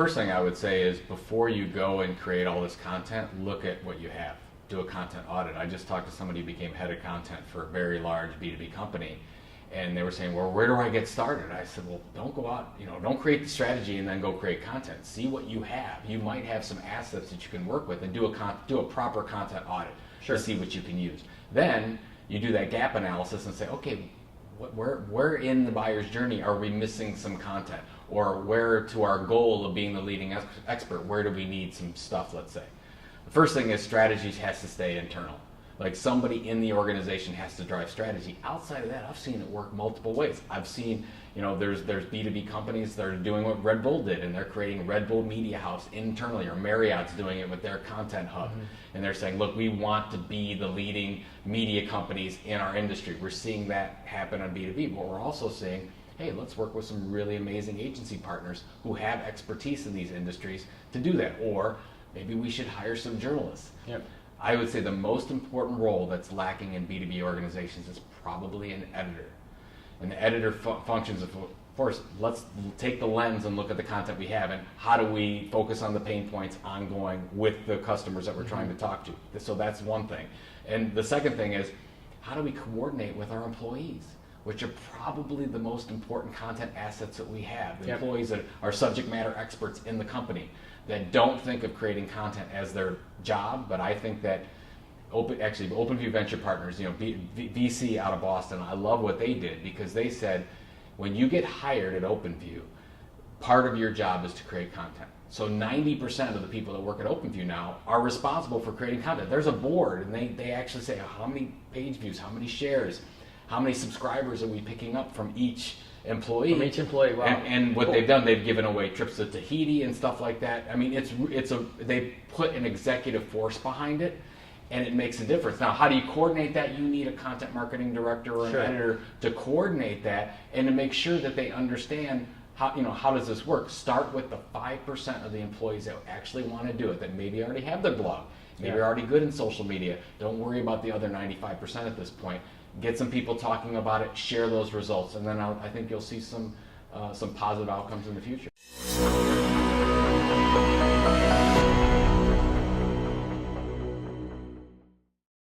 first thing I would say is before you go and create all this content, look at what you have. Do a content audit. I just talked to somebody who became head of content for a very large B2B company, and they were saying, well, where do I get started? I said, well, don't go out, don't create the strategy and then go create content. See what you have. You might have some assets that you can work with, and do a proper content audit to see what you can use. Then you do that gap analysis and say, okay, where in the buyer's journey are we missing some content? Or where, to our goal of being the leading expert, where do we need some stuff, let's say? The first thing is strategy has to stay internal. Like somebody in the organization has to drive strategy. Outside of that, I've seen it work multiple ways. I've seen, there's B2B companies that are doing what Red Bull did, and they're creating Red Bull Media House internally, or Marriott's doing it with their content hub. And they're saying, look, we want to be the leading media companies in our industry. We're seeing that happen on B2B, but we're also seeing, hey, let's work with some really amazing agency partners who have expertise in these industries to do that. Or maybe we should hire some journalists. Yep. I would say the most important role that's lacking in B2B organizations is probably an editor. And the editor functions, of course, let's take the lens and look at the content we have, and how do we focus on the pain points ongoing with the customers that we're trying to talk to. So that's one thing. And the second thing is, how do we coordinate with our employees, which are probably the most important content assets that we have. The employees that are subject matter experts in the company, that don't think of creating content as their job, but I think that OpenView Venture Partners, VC out of Boston, I love what they did, because they said, when you get hired at OpenView, part of your job is to create content. So 90% of the people that work at OpenView now are responsible for creating content. There's a board, and they actually say, how many page views, how many shares, how many subscribers are we picking up from each employee? From each employee, wow. And what they've done, they've given away trips to Tahiti and stuff like that. I mean, they put an executive force behind it, and it makes a difference. Now, how do you coordinate that? You need a content marketing director or an editor to coordinate that and to make sure that they understand how does this work. Start with the 5% of the employees that actually want to do it, that maybe already have their blog, maybe are already good in social media. Don't worry about the other 95% at this point. Get some people talking about it, share those results, and then I think you'll see some positive outcomes in the future.